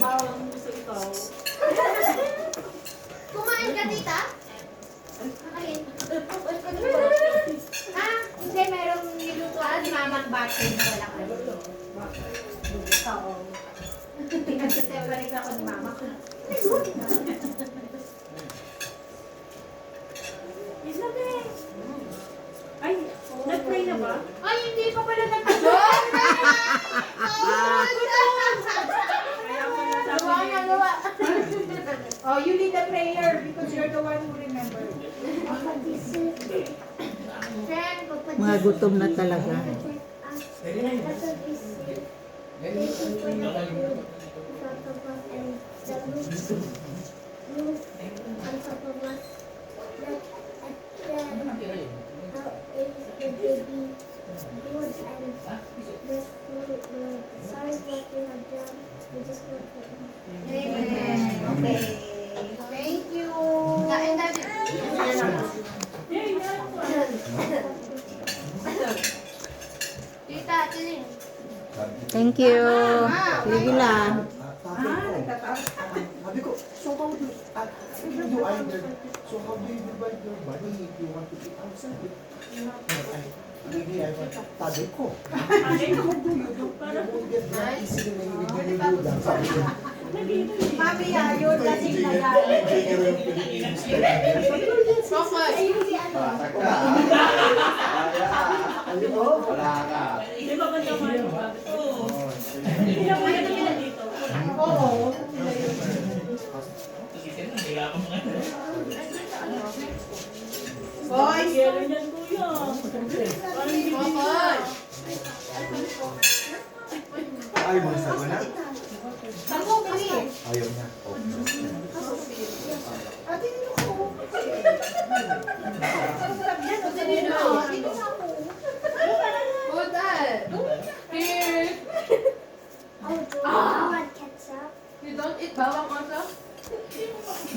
bawang mo sa ikaw. Kumain ka, tita? Kakain. Ah, hindi, merong nilutuan ni mamang butter na wala ka. Oo. Pinag-separate ako ni mama ko. Isabel! Ay, nag-pray na ba? Ay, hindi pa pala nag-pray. Kaya pala sabi Luwa niya. nga, luwa. Oh, you lead the prayer because you're the one who remembered. Mga gutom na talaga. Amen. Okay. Thank you. Kain natin. Tita, tiling. Thank you. Sige lang. Sabi ko, so how do you either, so how do you divide your money if you want to eat outside? Maybe I want, sabi ko, how do you won't get that easily when you do that? Sabi ko, Mami, yun, lasing na galing. trigger yung Philippines. Focus. Bata ka. Ano mo? Wala ka. Di ba ba niya kayo? Oo. Hindi na ba yan dito? Oo. Boys! Yelo niyan, kuya. Parang hindi Focus. Ay, mo sabi na? Ako, kami. Ayaw niya. Ate, nino ko. Who's that? Here. You don't eat bawang also?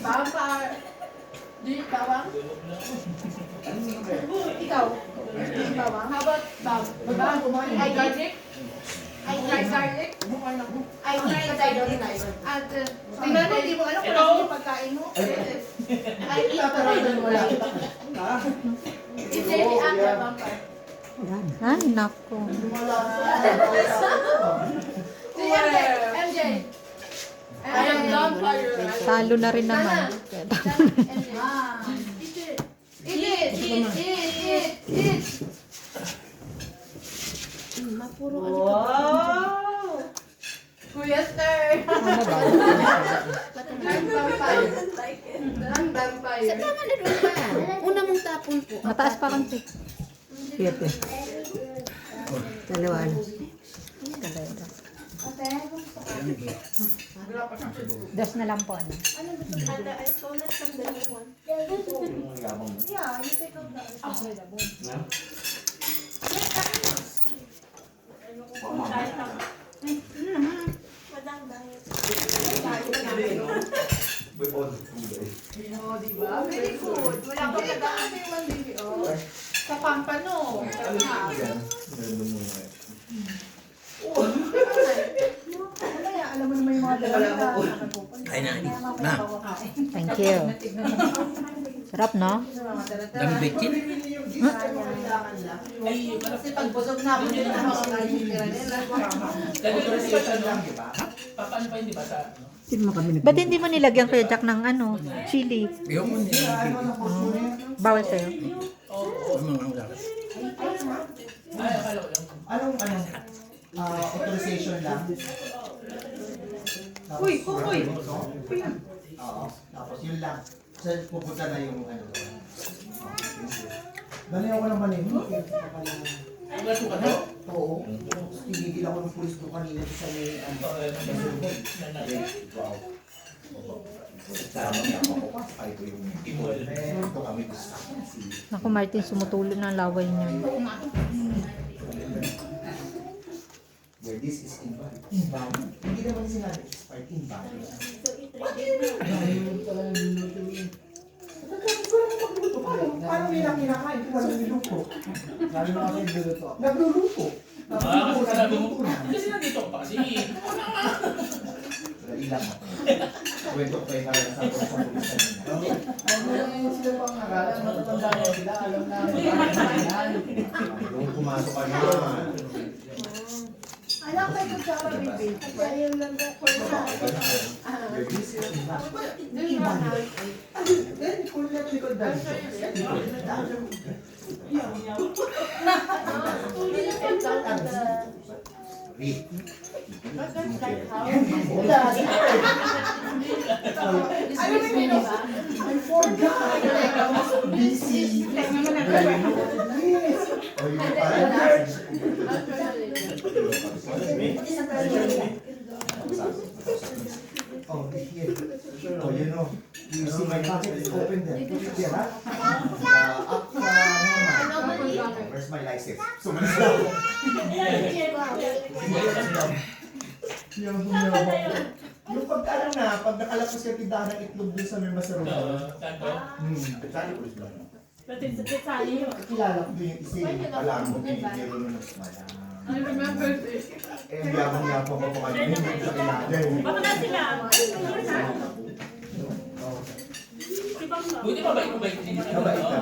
Bawang pa. Do you eat bawang? Ikaw? Bawang? How about bawang? I garlic? I like garlic? I eat but I don't like. At Tingnan mo, di mo alam kung ano yung pagkain mo. I eat but I don't like. If they act a vampire. Ay, nako. Si MJ. MJ. I am vampire. Talo na rin naman. MJ. Eat it. Eat. Wow! Kuya Sir. Ano ba? I'm vampire. I'm vampire. Una mong tapon po. Mataas pa konti. Siete. Dalawa na. Dalawa. Dos na lang po. Ano? Yeah, you take out the... With all the food eh. Oh, di ba? Very good. Wala pa nag-ano yung one baby, oh. Sa pampano. Ano yan? Meron mo nga. Kaya alam mo naman yung mga dalawa. Ay na, na. Thank you. Sarap, no? Dami bitin. Kasi pag busog na ako yun na mga kanin tira nila. Paano pa yun, di ba? Sa, Ba't hindi mo nilagyan Kuya Jack ng ano? Chili? yung mo niya. Bawal sa'yo. Ay, akala ko lang. Anong authorization lang? Uy! Oo. Tapos yun lang. So, pupunta na yung ano. Dali ako ng manin. Naglaso ka to? Oo. Tinigil ako ng pulis doon kanina sa may wow. Sama niya ako pa. Ay, ito yung ito kami gusto. Naku, Martin, sumutulo ng laway niya. Where this is invalid. Invalid? Hindi naman sinabi expired. Invalid. Parang may kinakain kung walang niluto. Lalo na kasi niluto. Nagluluto. Kasi sinabi mo. Kasi nandito ka pa kasi. ilang ako. Kwento ko yung sa pulis kanina. Sila pang nakalan, matatanda na sila, alam na yan. Nung pumasok ka na, Alam ko ito sa baby. Kaya yung lang for sa then, kung na likod dahil. Read. Alam mo yun ba? I forgot. Busy. Yes. Oh, you pala. Oh, here. Oh, you know. You see my pocket is open there. Put it here, ha? Up normal. Where's my license? So, yung pagka na, pag nakalapos ka tindahan ng itlog dun sa may masarap. Tanto? Sali ko lang. Pati yun. Kilala ko yung isa yung alam mo, pinigero nung nagsimala. I remember this. Eh, ang yabang-yabang ko pa kanina, hindi ko sa kilala. Baka na sila. Oh. Ibang ba? Buti mabait din sila. Mabait ka.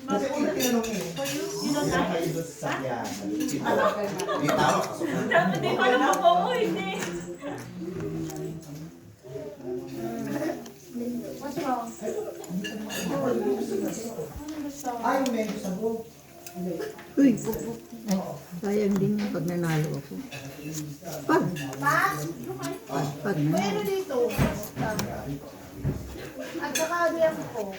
Kasi una tinanong eh, ilan kayo doon sa sakyan? Di tama ka. Dapat di pa naman po ko, hindi. What's wrong? Ay, yung medyo sa buhok. Uy, ay, sayang din yung pag nanalo ako. Pag, pag Pero dito. At saka diyan ko.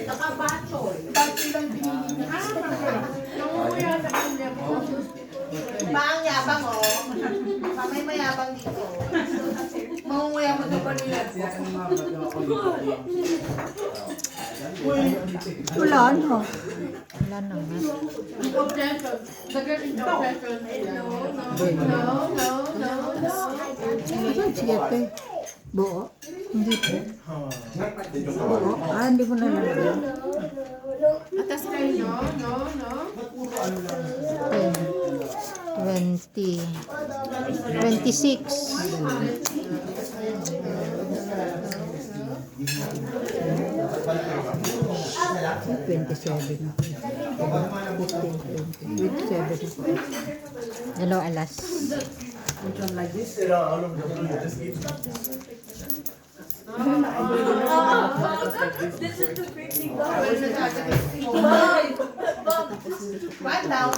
Nakabatol. Dati lang binili niya. Nangunguya sa kanya mo. Bang yabang oh. Kamay mayabang dito. Mangunguya mo ito pa nila. wala ano. Wala na nga. Obsession. The girl is obsession. No. Saan siyete? Buo? Hindi po. Buo? Ah, hindi ko na nalagyan. Atas kayo. No. 20. 26. 27 na. 27 na. Hello, alas. This is the crazy Right now.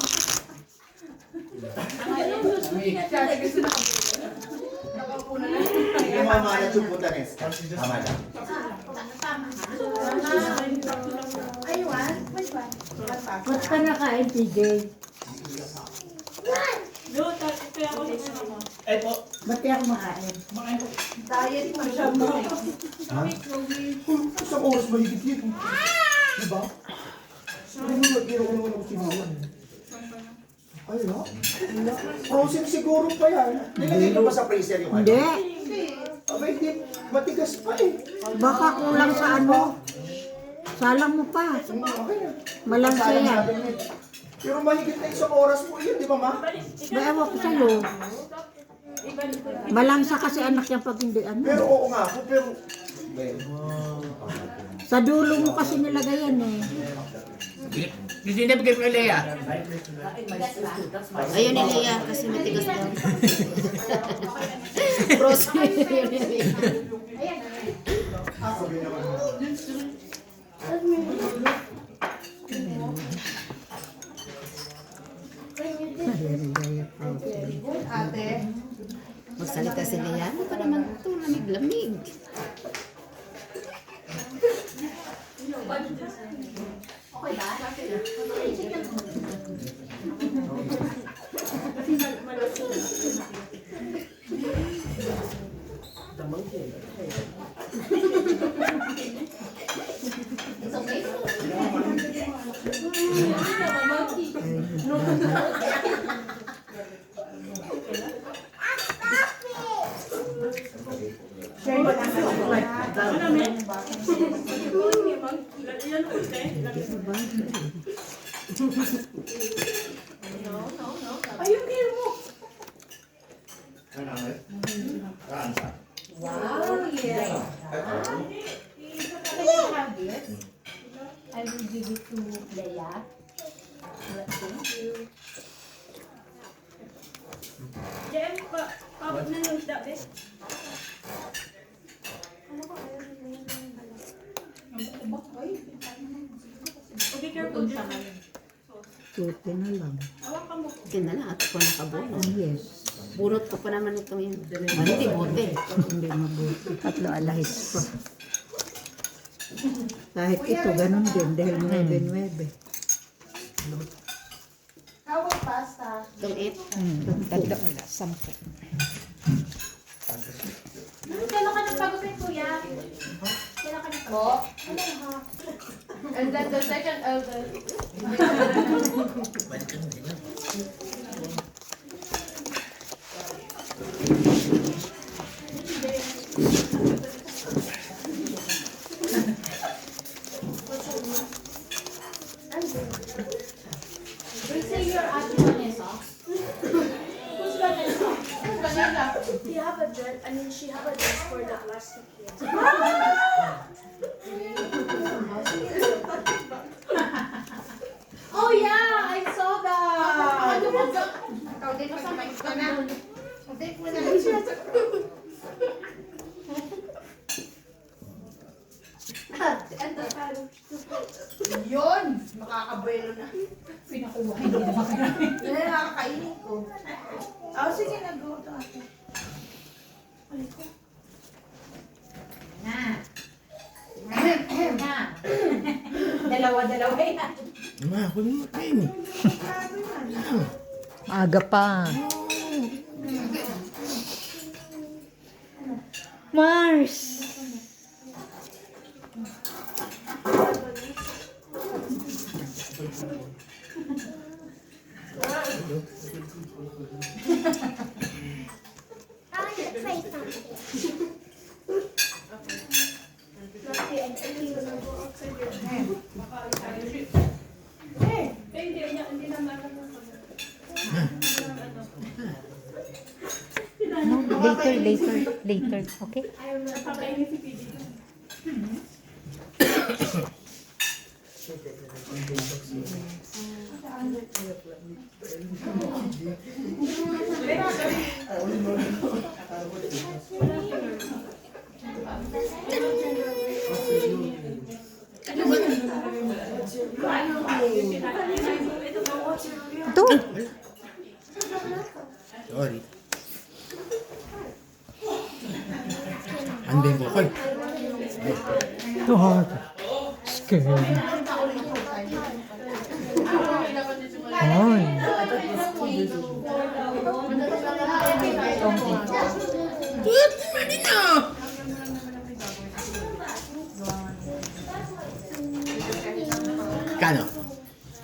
Hindi mamalat yung putanes. Tama lang. Aywan. Which one? Ba't ka nakain, TJ? Doon, kaya ako sa mo. Eto, Ba't kaya kumakain? makain ko. Diet pa siya mo. Ha? Isang oras mahigit yun. Diba? Ano mo nag-iro ko naman ako sinuwan? Ay, no? Frozen siguro pa yan. Nilagay ko pa sa freezer yung ano? Hindi. Abay, di, matigas pa eh. Baka kulang sa ano. Salang mo pa. Malangsa Sayang yan. natin eh. Pero mahigit na isang oras po yun, di ba ma? Ba, ewan ko sa'yo. Malangsa kasi anak yan pag hindi ano. Pero oo nga ako, pero... Sa dulo mo kasi nilagay yan eh. Hindi na bigay ko kay Lea. Ayun ni Lea kasi matigas daw. Frozen yun ni Lea. Ako din naman. Ate. Magsalita si Lea. Ano pa naman ito? Lamig-lamig. Okay ba? It's okay. Ano? Wow, yes. Can you have this? I will give it to Leia. Thank you. Jem, pabot na yung isda, bes. Okay, careful. Tuti na lang. Hawakan mo. Ganda na, at ako nakabunot. Yes. Bunot ko pa naman itong yun. Hindi, bote. Hindi mabuti. Tatlo alahis pa. Kahit ito, ganun din. Dahil 9-9. How about pasta? Itong it. Tatlo ala, 10. Kailan ka nagpagod kay Kuya? Kailan ka nagpagod? And then the second eldest. They say you're at Vanessa. Who's Vanessa? Vanessa. She have a dress, she have a dress for the plastic here. Oh yeah, I saw that. Ano mo sa... Ikaw din mo sa mic ka na. Take mo na lang. Yun! Makakabuelo na. Pinakuha, hindi na makakain. Yan ang nakakainin ko. Oh, sige, nag-go to ate. Na. Na. Dalawa-dalawa yan. Ma, kunin mo tayo. Aga pa. Mars! No, later. Okay? Ito. Sorry. Andin ko. Hoy. Oh, scary. Ay. Kano?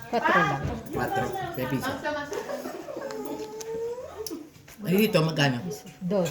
4 lang. 4. May piso. Ay, dito, magkano? 2.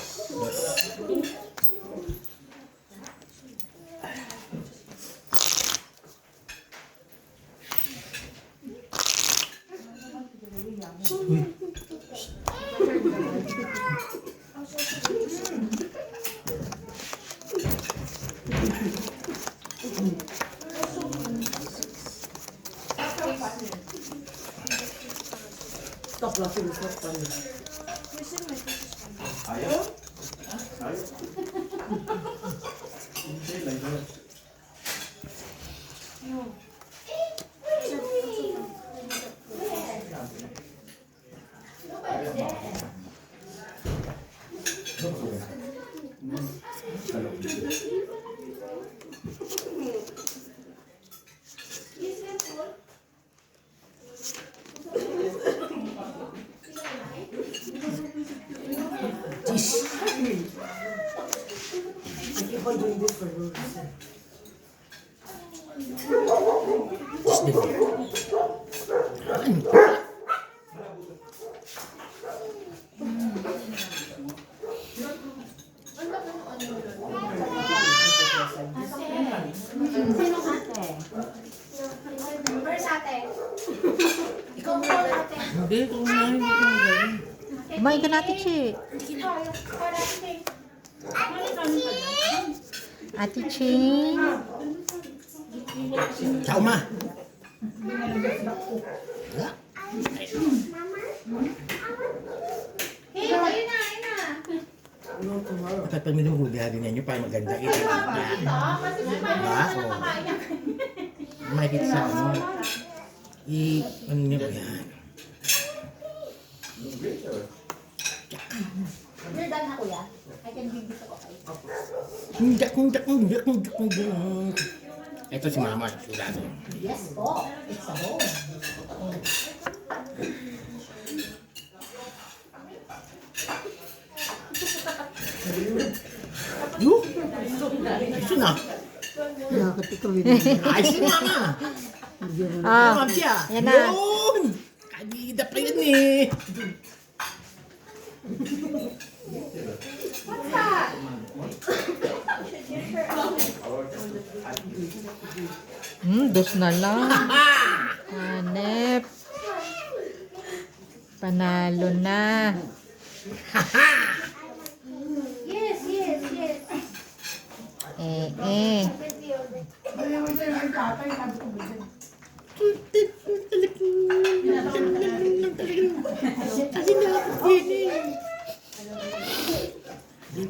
Where's ate? Ikaw po ate. Hindi, kung nahin ko yung gawin. Kumain ka natin siya. Ikaw, yung ate. Ate Ching. Ciao, ma. Hey, ayun na, ayun na. Dapat pag minuhugahan niya nyo para maganda kita. Ito, kasi paano Diba? naman nakakain niya. Makikita sa ano. Ano niya ba yan? You're done na, kuya. I can give this ako kayo. Ito si mama, sigurado. Yes po. It's a home. Yuh! Ito na. Bakit ikaw Ay, si mama! Ah, Mama siya! yan na. Yun! Kagida pa yun eh! Dos na lang. Hanep. Panalo na. Yes, yes, yes. Eh.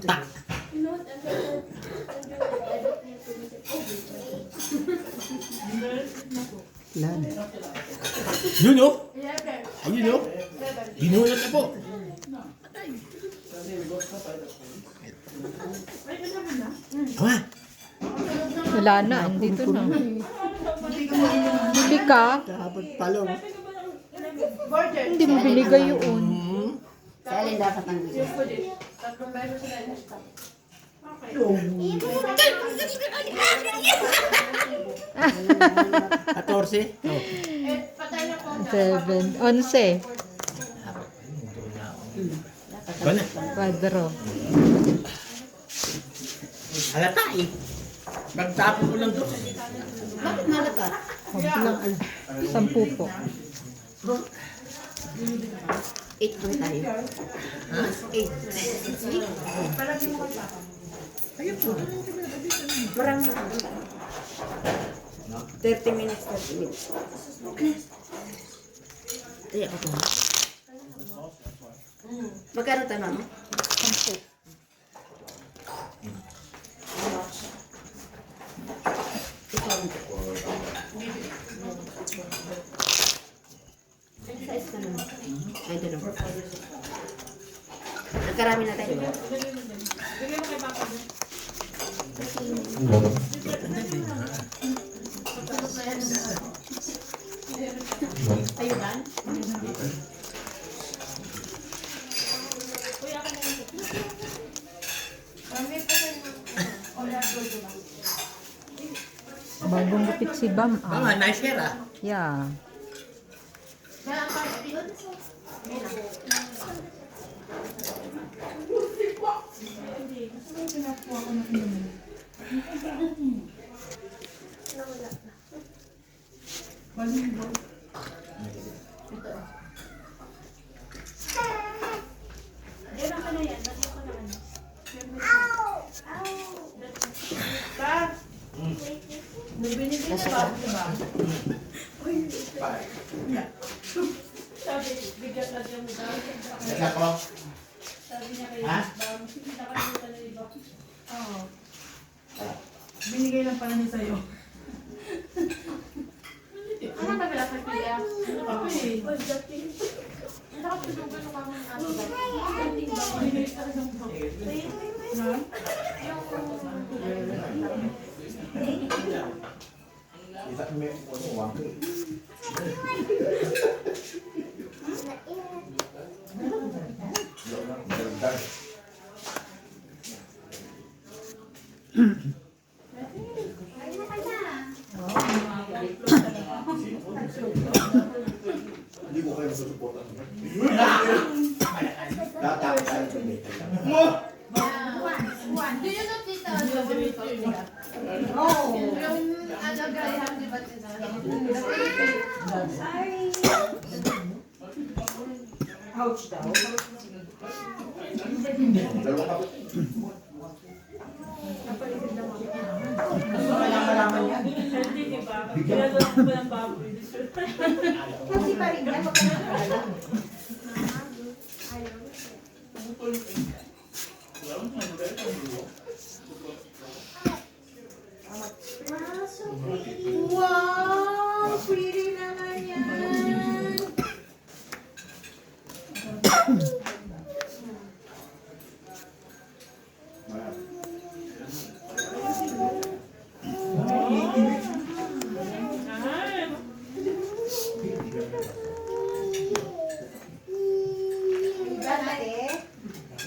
Tak! Yun o! Ayun o! Binunot na po! Tama! Wala na. Andito na. Bili ka. Dapat palo. Hindi mo binigay yun. Sa alin dapat ang bigay? Katorse? Oh. Seven. 11. Bana. Kwadro. Halata eh. Magtapo ko lang doon. Bakit malata? Bilang 10 po. 8 po tayo. Ha? 8. Marami. 30 minutes, 30 minutes. Kaya ako to. Magkano tayo, mama? 10. Size ka naman. Ay, ito naman. Nagkarami na tayo. Bagong gupit si Bam. Mama, Ah. nice hair ah. Yeah. Kasi ka. Sabi, bigyan ka dyan mo daw. Nasa ko? Ha? Nakalimutan na iba. Oo. Binigay lang pala niya sa'yo. Ano ba pala sa kuya? Ako eh. Nakapasugan ko kami ng ano. Binigay ka lang po. Ha? Kita may ano, wangke. Hindi ko kayo masusuportan. Tatapos tayo sa meter lang. Do you know Tita? Oo. Yung ano guys, di ba Tita? Ouch daw. Dalawa ka. Napalitid lang ako. Walang baboy. Kasi pa rin yan, wag ka na magalala. Wow! Pretty naman yan!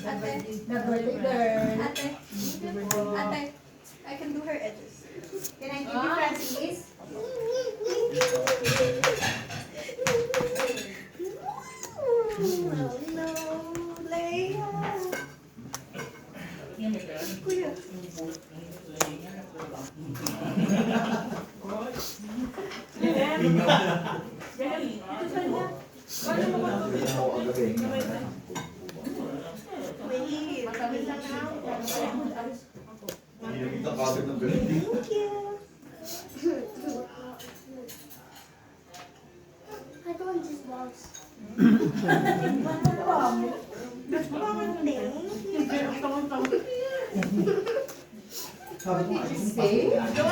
Ate? The birthday girl. Ate, I can do her edges. Can I give you Francis? Oh no, Leia. Kuya. Wait. Masabi lang na. Nakita ka agad ng birthday. Thank you. I don't just waltz. Sabi ko, Did you say? You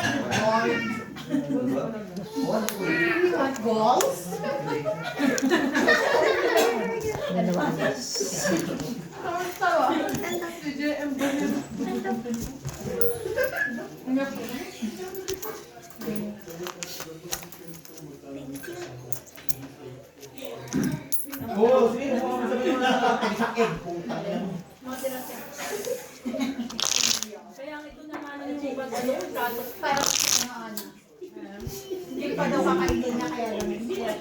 want balls? Dalawa. Tawa. Oo, sige, sabihin mo na sakit. Kaya ang ito naman ang ibang ano, Parang, ano. Hindi pa daw kakainin na kaya lang.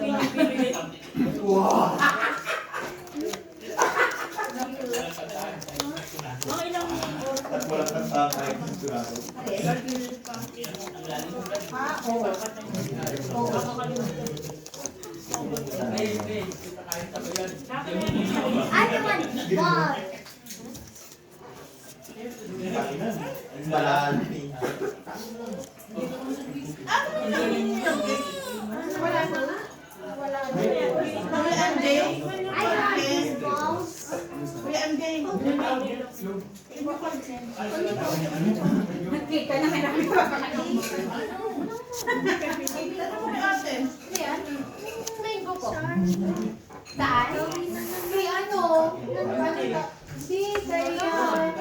pinipili. Mga ilang at walang nagtatay. Sigurado. I don't want balls. Malalim eh. Wala na. Wala na. Kuya MJ? I want balls. Kuya MJ? Nagkita na kaya namin papakain. Tanong mo kay ate. Ayan. Mango po. Saan? Kay ano? Si Dayan.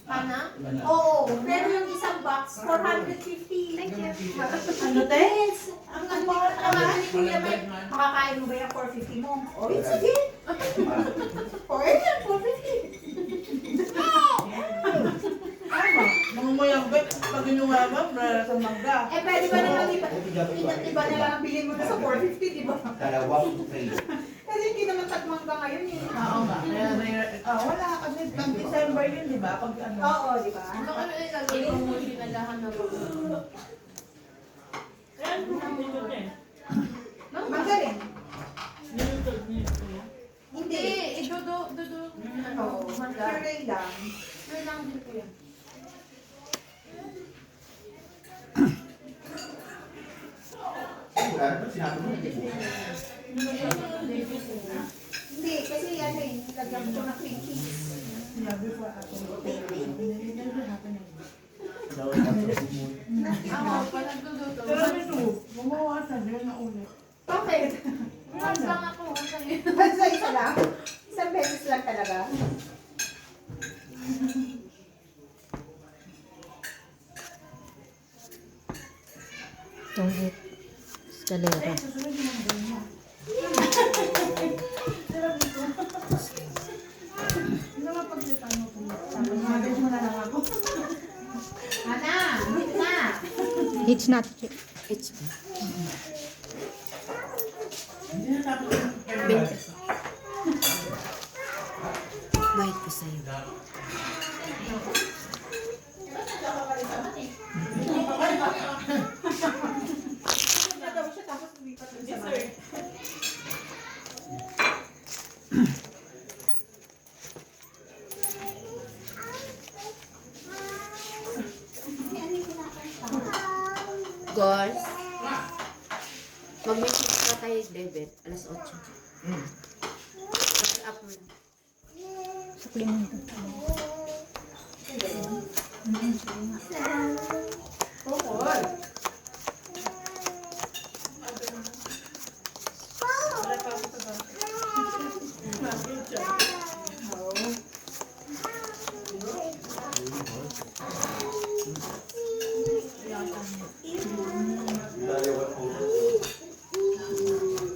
Pana? Oo. Pero yung isang box, 450. Thank you. Ano, te? Ang mahal naman ni Kuya May. Makakain mo ba yung 450 mo? Oh, it's okay. Or yan, 450. Tama. Mga mayambet, pag inuwama, para sa magda. Eh, pwede ba naman iba na lang ang bilhin mo na sa 450, di ba? Dalawang tray. Kasi hindi naman tagmangga ngayon eh. Oo nga. Wala kasi pag December yun, di ba? Pag ano. Oo, di ba? Ano yung gagawin mo? Pinadahan na mo. Kaya ang pinipili niya. Mangga rin. Nilutod niya. Hindi. Dodo. Ano, puree lang. Pero lang din ko yan. Wala naman, sinabi mo. Hindi, kasi ano eh, lagyan ko ng cream cheese. Sinabi ko ako. Ako, pag nagduduto. Pero ito, gumawa sa din na ulit. Bakit? Once lang ako. Basta isa lang? Isang beses lang talaga? Itong eskalera. Hindi naman pagsitan mo kung Mabes mo na lang ako. Ana, wait na. It's not. It's hindi na tapos yung Bait ko sa'yo. Na daw siya tapos lumipat dun sa mga. Guys, Mag-message ka kay David, alas 8. WhatsApp mo na. Sakliman ko. Bukol.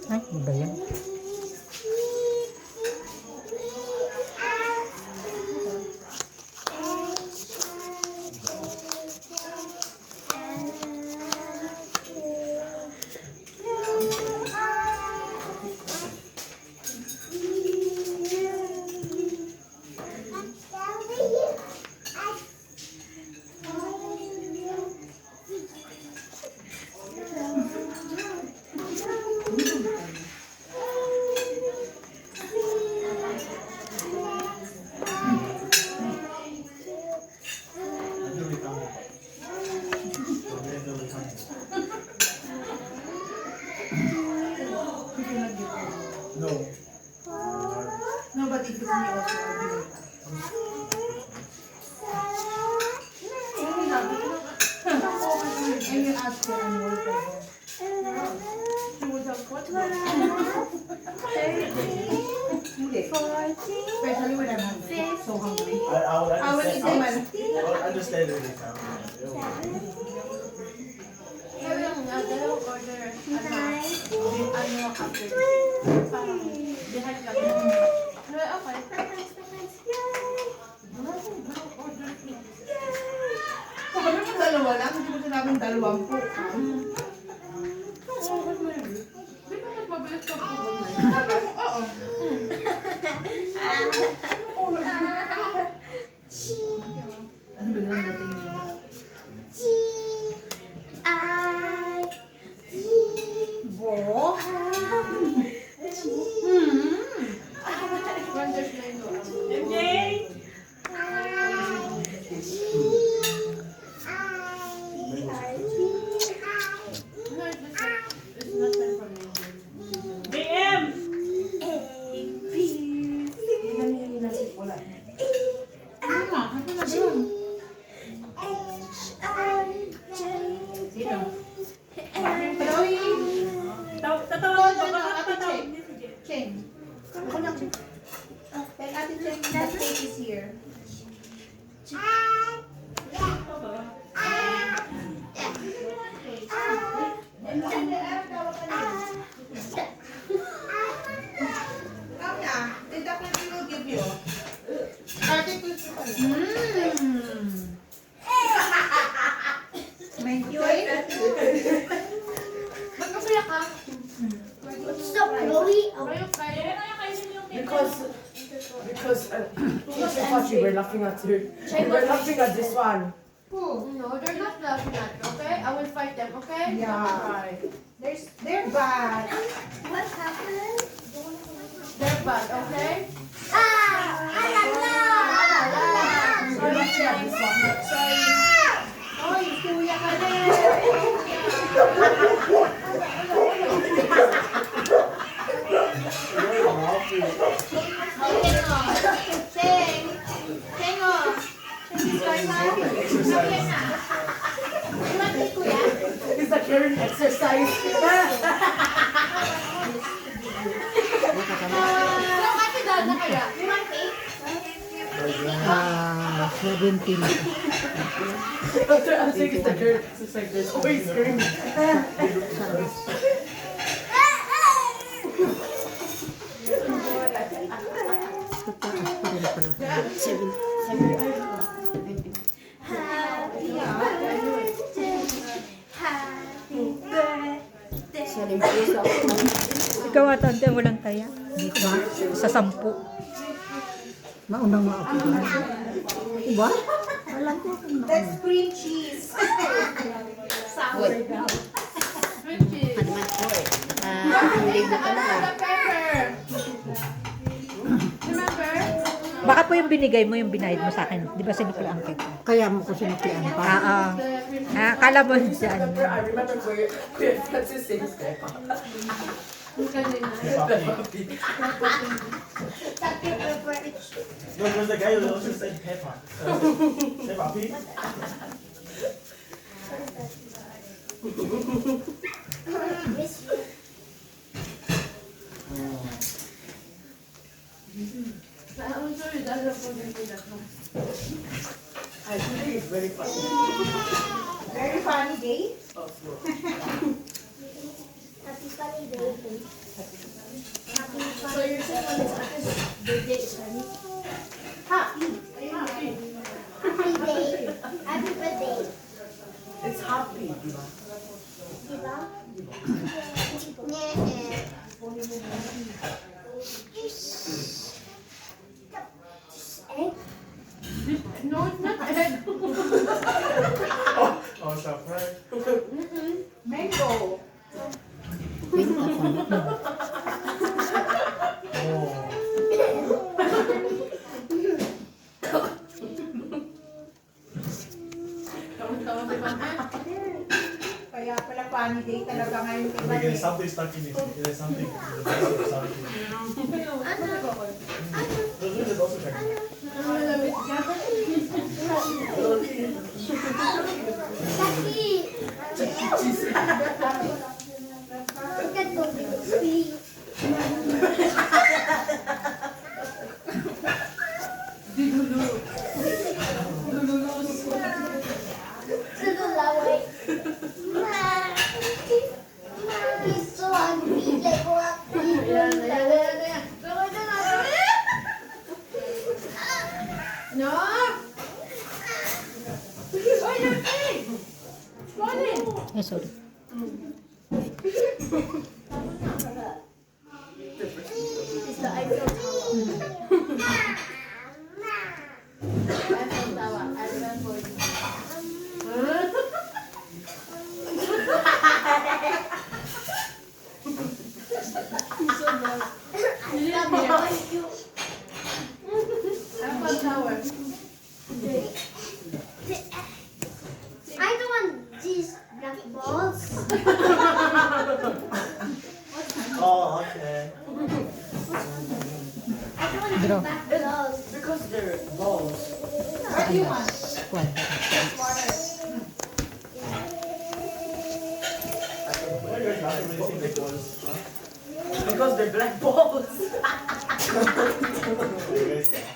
Ay, ano ba yan? No. Nobody gives me also a bill. And you ask her and work with her. She would have what? Especially when I'm so hungry. I will I will eat them all. I will understand it next time. Dalawang order. Ano after? Parang behind lang. Kung kami mo dalawa lang, hindi mo sinabing 20. Di ba nagpabilis ka po? Oo. Ano ba lang natin yun? Bo? MJ! BM! Wala. Ano nga? Ano na doon? Sino? Chloe! Tatawag ko ba? Tatawag. Sige. Cheng. Ako lang. Tell Ate Cheng that cake is here. Come na. Tita Cleo will give you. Ate Cleo pa lang. Thank you. Ba't masaya ka? Stop, Chloe. Because I thought you were laughing at her. You were laughing at this one. No, they're not laughing at you, okay? I will fight them, okay? Yeah. They're bad. What happened? They're bad, okay? You're laughing at this one. Oy, kuya ka na. Cheng. Cheng, oh. Exercise. It's the current exercise. Ilang ate na kaya? 17. After asking it's the current exercise, there's always screaming. Ikaw at ante walang taya. Diba? Sa 10. Maunang mga ako. Diba? Alam ko kung That's cream cheese. Sour daw. Ano man po eh. Nakakalibo ka na. The pepper. Remember? Baka po yung binigay mo, yung binayad mo sa akin. Di ba sinuklaan kita? Kaya mo ko sinuklian pa. Oo. Kala mo dyan. I remember Kuya Francis saying Stefan. No, it was the guy who also said Peppa. Peppa Pig. I think it's very funny. Very funny day. Oh, slow. Happy funny day. So you're saying when it's Aka's birthday is funny? Happy. Happy day. Happy birthday. It's happy, diba? Diba? Egg? No, it's not egg. Oh, surprise. Mango. Oh. Kaya pala funny day talaga ngayon kay Like, there's Bade. something stuck in it. There's something. There's something. Those ones is also stuck in it. Taki! Look at those sweet. Lululaway. He's so hungry. Like, what? No! Oh, you're big! Morning! Eh, sorry. It's the Eiffel Tower. Eiffel Tower. I remember it. Eiffel Tower. I don't want these black balls. Oh, okay. I don't want these black balls. Because they're balls. What do you want? Squad. Why are you not really think like was? Because they're black balls.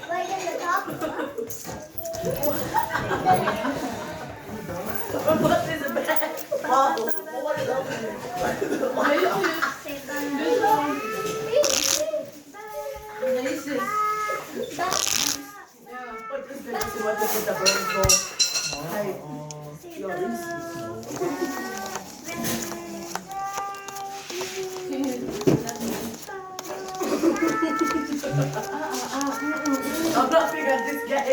Like in the top. What is a black ball? What is Laces. What is this? What is the bird ball? Hey, your Reese's. I'm laughing at this guy.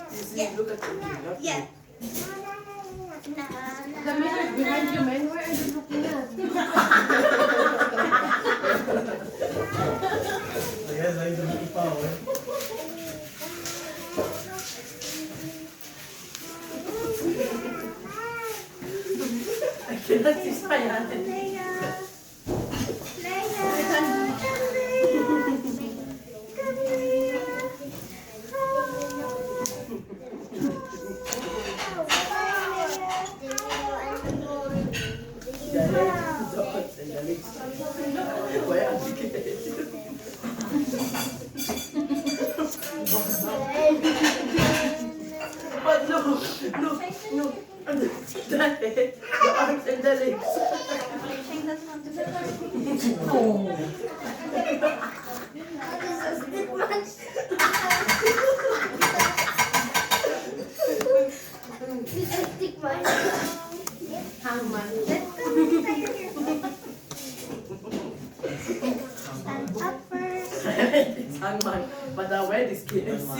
You see, look at the Yeah. The mirror behind you, man. Where are you looking at? I guess I need to move forward. I cannot see my hand. Where are you? But no, the head, the arms and the legs. Hangman. It's hangman, but the word is KFC.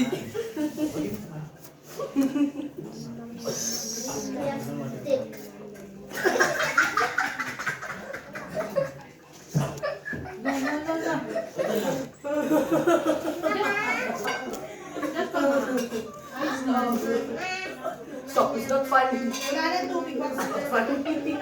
Stop, it's not funny. Wala na tubig ba? It's not funny.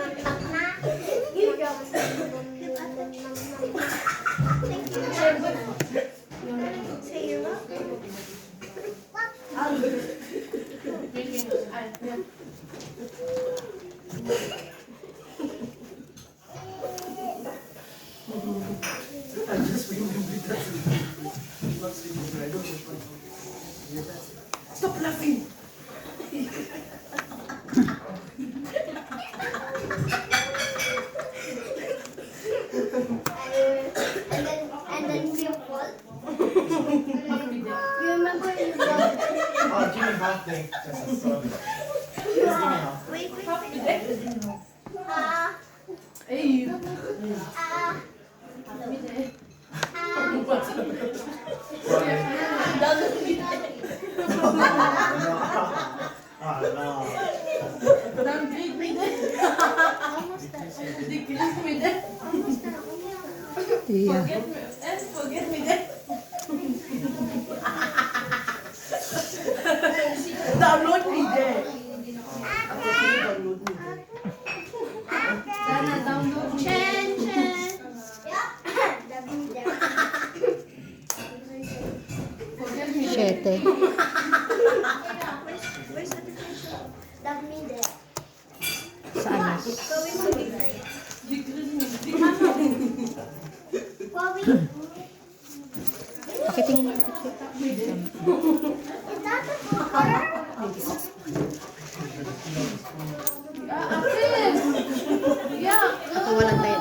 I just remembered that. Not sleeping, I don't know. Stop laughing! And then you fall. You remember you fall? Oh, give me half day. Just a sorry. Just give me half. Wait. Ay, Ah, no. downgrade me din. Decrease me din. Iya. Forget me din. Download me there. Ako download me there. Sana download me. Chen. Forget me din. Siyete. Where's the picture? Love me there. Sa anas. Going to be great. Decrease me din. Bobby, Pakitingin mo yung picture. is that the color? Akis! Yeah. Nakawalan tayo.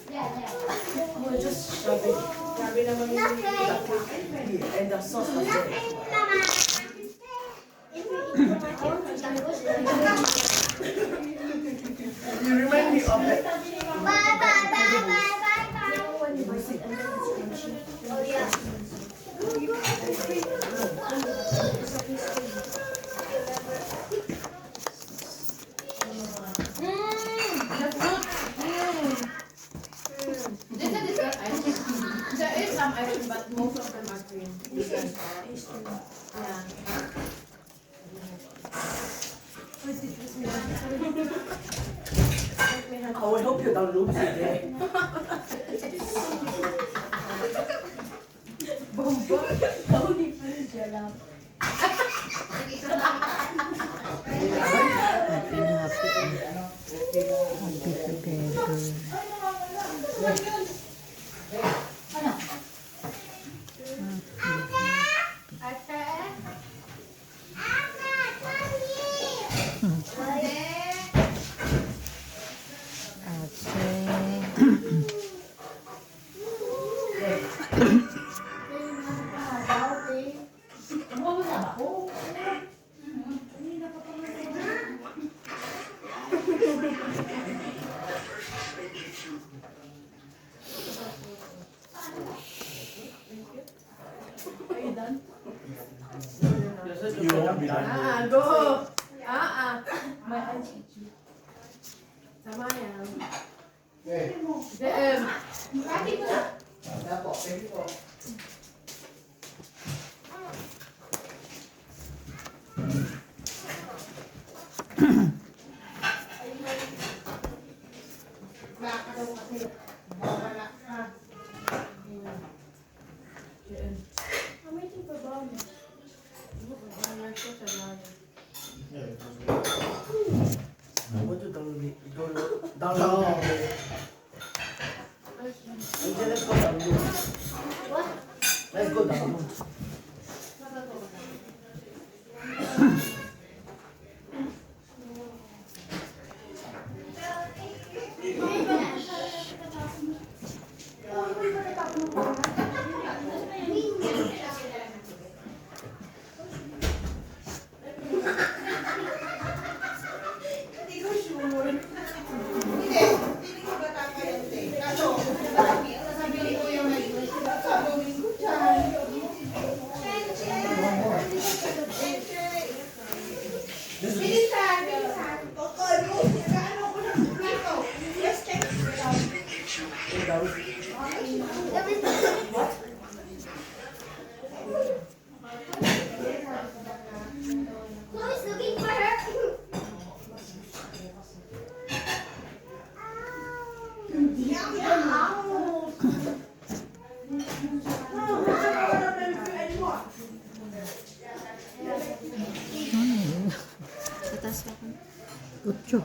No, just shove it. Grabe naman yung cake and the sauce was there. Mama. If you eat the You remind me of it. Bye. Oh yeah. There is some ice cream, but most of them are cream. Yeah. I would hope you download it there. Happy together. You won't be done. Go. My eyes itchy. Sama yan. DM. I want to download it. Download it. Okay, let's go download. What? Let's go download. 8.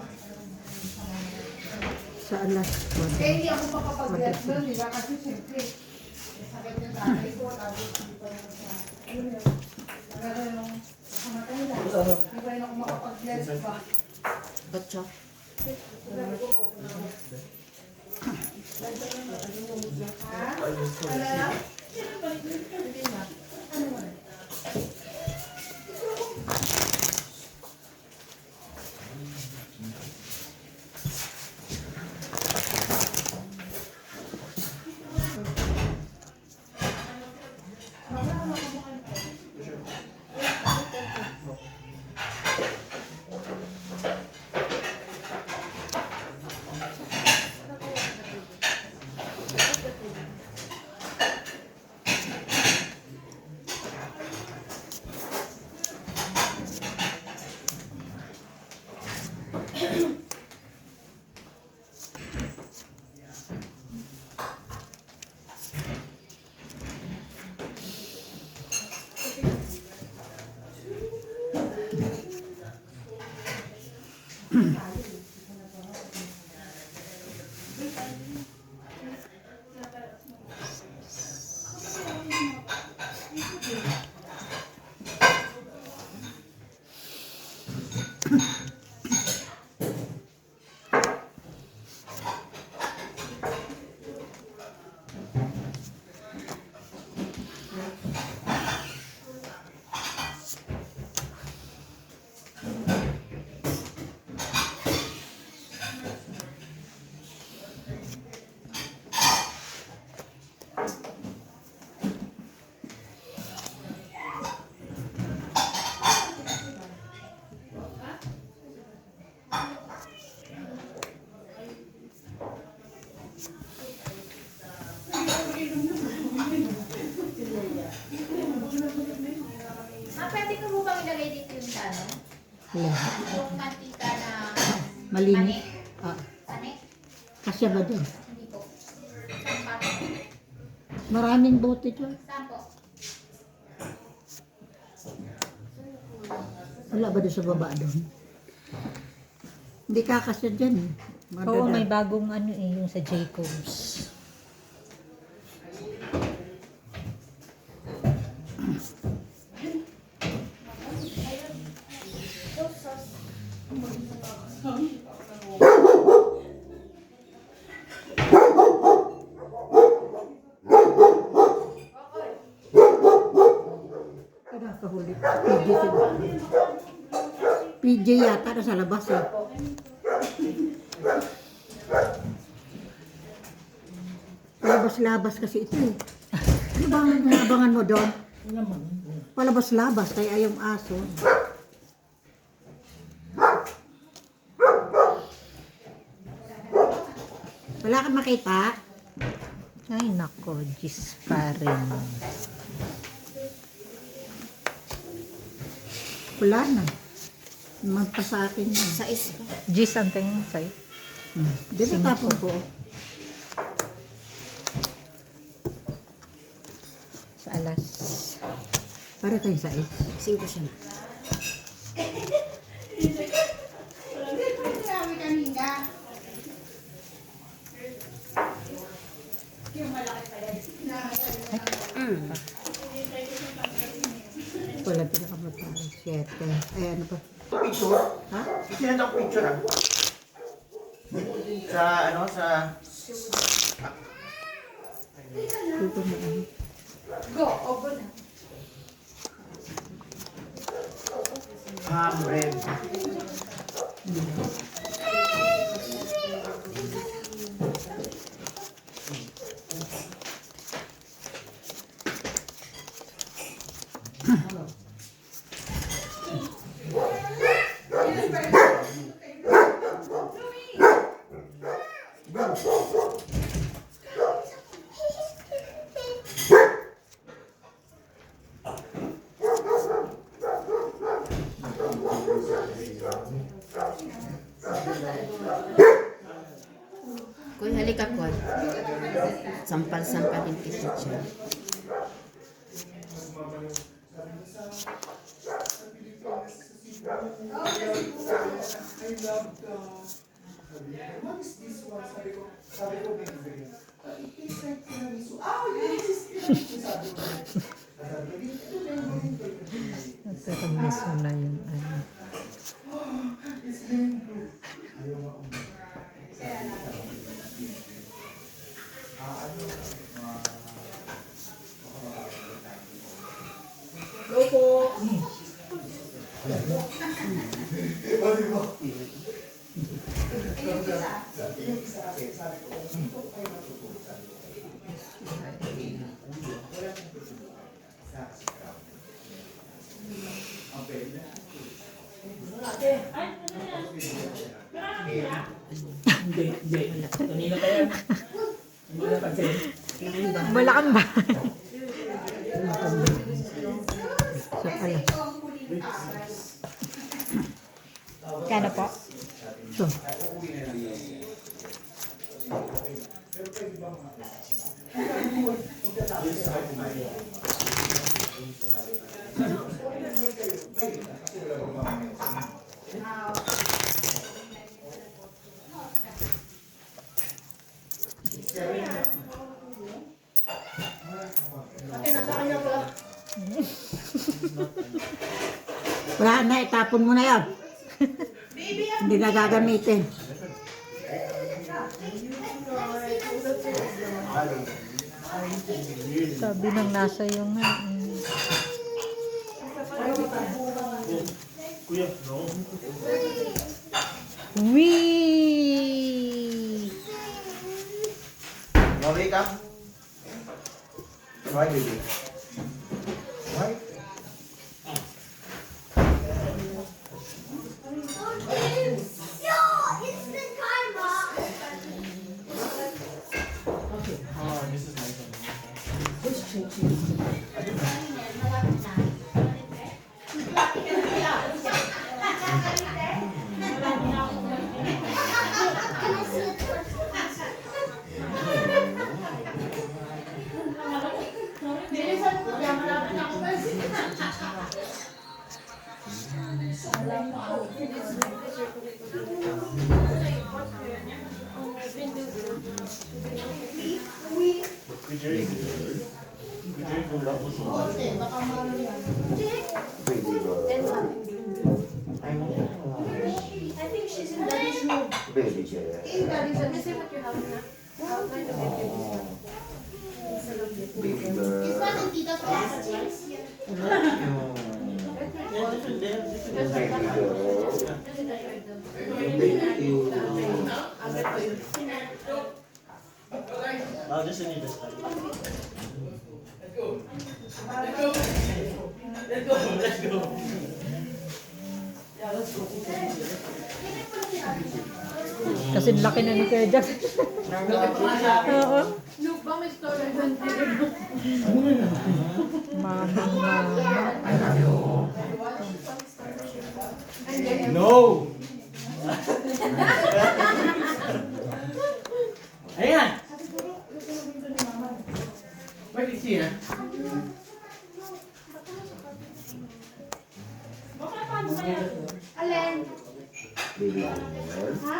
Sa alas 4. Eh, hindi ako makapag-dress doon, di ba? Kasi siyempre, sakit yung tatay ko, tapos hindi pa rin siya. Yun yun. Pero nung kamatay lang, hindi pa rin ako makapag-dress pa. Botso. Ha? Ano lang? Pwede ko mo bang ilagay dito yung sa ano? Wala. Yung mantika na Malinis. Ah, panik? kasya ba dun? Hindi po. Saan pa? Maraming bote dyan. Saan po? Wala ba doon sa baba doon? Hindi kakasya dyan eh. Oo, may Madada. bagong ano eh, yung sa Jacobs. Nakahuli. PJ sila. PJ yata na sa labas eh. Palabas-labas kasi ito eh. Ano ba ang nabangan mo doon? Palabas-labas kaya yung aso. Wala kang makita? Ay, nako, Diyos pa rin. Wala na. Magpa sa akin yun. Sa isla. Diyos ang tingin sa'yo. Di ba tapon ko? Sa alas. Para kayo sa is. 5 siya na. Sabi kanina. Wala pinakamatay. 7. Ay ano pa? Picture? Ha? Sinend ako picture ah. Sa ano, sa... Dito na ano. Go, obo na. Ham, bread. Koy, halika Koy. Sampal-sampalin kita siya. Sabi niya, what is this one? Sabi ko, baby, it tastes like tiramisu. Oh, yes, it's tiramisu. Sabi ko, ito na yung Pero miso na yung ano. it's mango. Ayaw nga ako. Go po! Hindi. Kanina pa yan. Hindi na pansin. Wala kang ba? So, pala. Kano po? Ito. Wala na, itapon mo na yan. Hindi na gagamitin. Sabi nang nasa yung Kuya, no? Wee! Wake up. Why, baby? Why? Oh, this is nice. I think she's in Daddy's room. Baby chair. In Daddy's room. This is what you're having now. Baby girl. It's not in Tita's office. Baby girl. Thank you. I'll just need this time. Let's go. Kasi laki na ni Kuya Jack. Oo. Look, ba may story doon? Mamang mama. No! Ayan! Where is she, ha? Alin? Baby girl. Ha?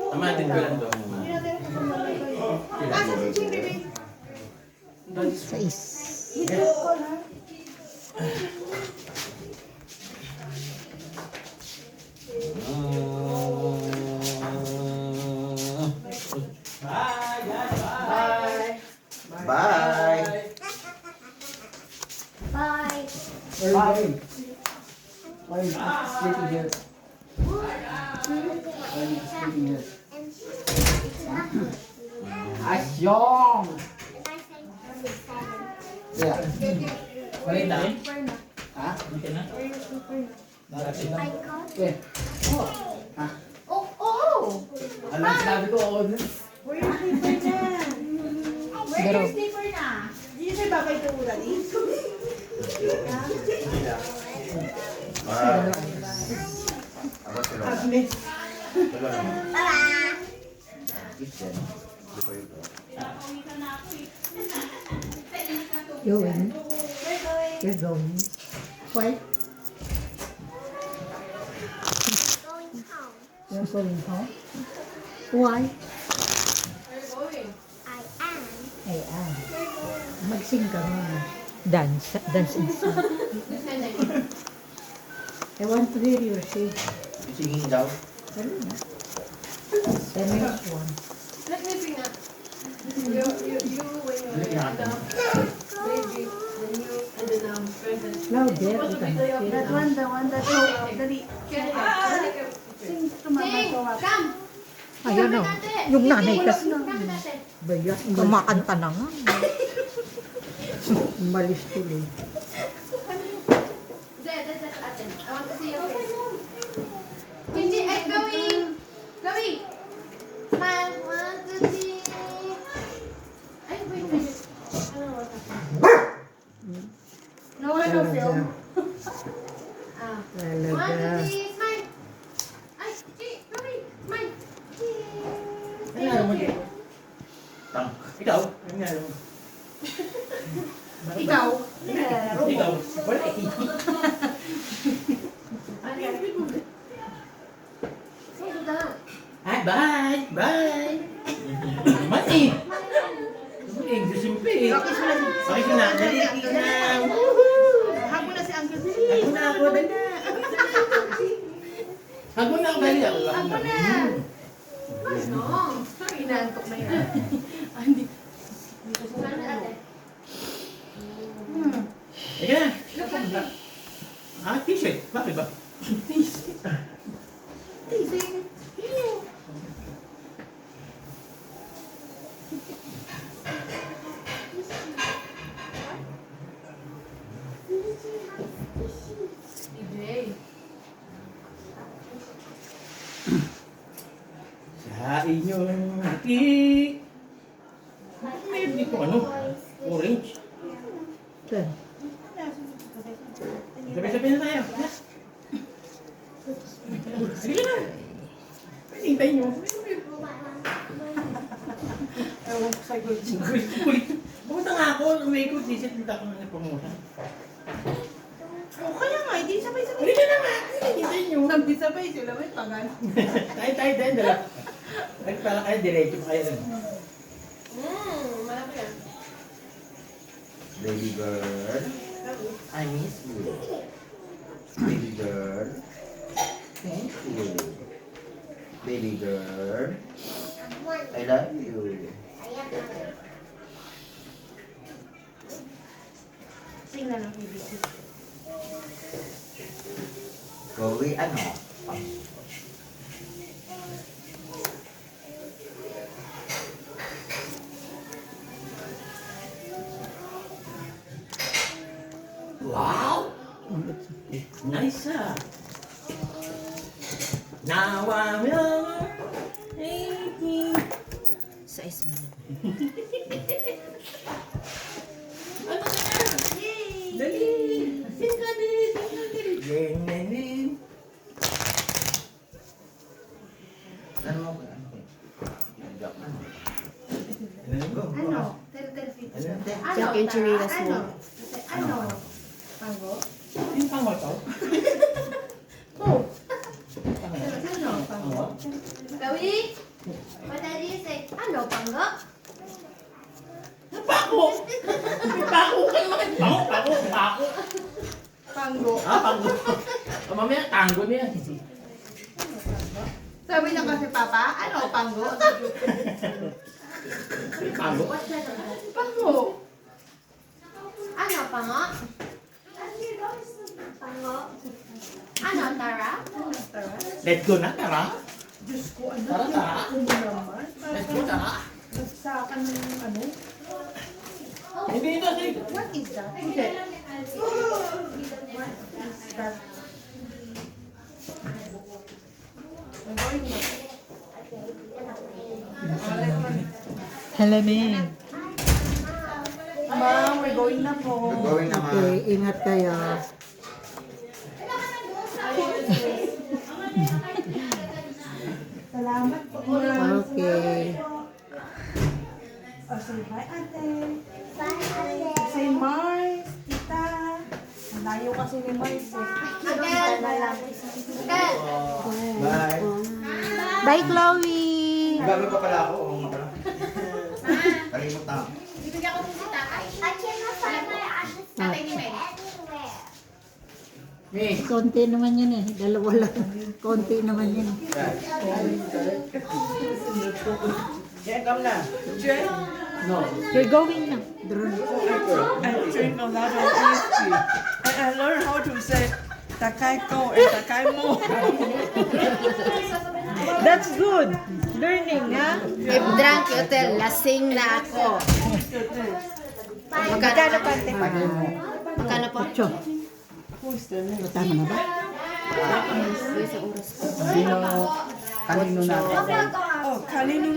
Amatin ko lang doon. Asa si baby? Sais. Ito ko na. Bye, guys. Bye. Bye. Bye. Bye. Why are you sleeping here? Why are you sleeping here? Asyong! Yeah. Balik na rin? Ha? Balik na? Okay. Ha? Oh, oh! Ano ang sinabi ko ako nun? Where your sleeper na? Where Pero- your sleeper na? Di siya babay ito muna dito. Ako sila. Agnes. Kitchen. Going. You're going. Why? Going home. You're going home? Why? I am. Mag-sing ka nga. Dance. Dance and sing. I want to hear your sing. Singing daw. Ano na? The next one. Let me sing that. You when you're baby, then you and then present. Louder. You can hear. That one, the one that so dali. Sing to mama ko. Come. Ayan o. Yung nanay kasi. Bayas. Kumakanta na nga. Malis tuloy. That's Ate. I want to see your face. Kinji, going. Going. Smile. 1, 2, 3. Ay, wait. I don't know what happened. No one will film. Ah. 1, 2, Talaga. 3, smile. Ay, going. Smile. Ano nga naman dito? Ikaw? Ano nga naman? Ikaw. Ikaw? Wala eh. Ah, bye! Bye! Mati! English yung pe. Okay, sila. Okay ka na. Dali, kiss na. Habo na si Uncle Dali. Hago na ako. Dali na. Hago na ako. Dali ako. Habo na. No. Inaantok na yan. Ika na. Ah, t-shirt. Bakit ba? Sa inyong ngiti. Meron dito ano? Orange. Saan? Sabi-sabi na tayo. Sige na. Hintayin nyo. Ewan ko sa'yo. Kulit. Pumunta nga ako. Umikot. Isip nito ako ng promotion. O kaya nga, hindi sabay-sabay. Hindi ka na nga. Hintayin nyo. Sabay-sabay sila, may tagal. Tayo. Dala. Nagpala kayo. Diretso pa kayo. Malaki yan. Baby girl, I miss you. Baby girl, thank you. Baby girl, I love you. Sing na lang, baby. Chloe, ano? Wow! Nice ah. Now I'm your lady. Size mo na. Ano ka na? Dali! Sing ka dali! Ganyan. Ano mo? Joke na. Ano? Tel fit. Check yung chirilas mo. Ano? Pango? Yung pango to? Oh. Ano? Pango? Gawi? What did you say? Ano, panggo? Pako! Pako ka naman! Pako! Pango. Ah, pango. O mamaya, tango na yan. Sabi niya kasi, Papa, ano, pango? Pango? Pango. Ano, pango? Pango? Ano, Tara? Let's go na, tara. Diyos ko, ano? Tara. Ano naman? Let's go, tara. Nagsakan ng ano? Hindi ito, sige. What is that? Hindi. What is that? I'm going na. Hello, Min. Ma'am, we're going na po. We're going na, Okay, ingat kayo. Salamat po. Okay. Oh, say bye, ate. Say Mars, tita. Ang layo kasi ni Mars eh. Agad. Na lang. Agad. Bye. Bye, Chloe! Gagawin pa pala ako. Oo nga pala. Kalimut na. Bibigyan ko si tatay. Tatay ni Mel. Konti naman yun eh. Dalawa lang. Konti naman yun. Jen, come na. Jen? No. You're going na. Drone. I drink a lot of whiskey. And I learned how to say Takai ko and Takai mo. That's good. Learning, ha? If drunk you tell, lasing na ako. Magkano pa? Magkano po? Ocho. Tama na ba? Sa oras po. Sino, kanino na? Oh, kanino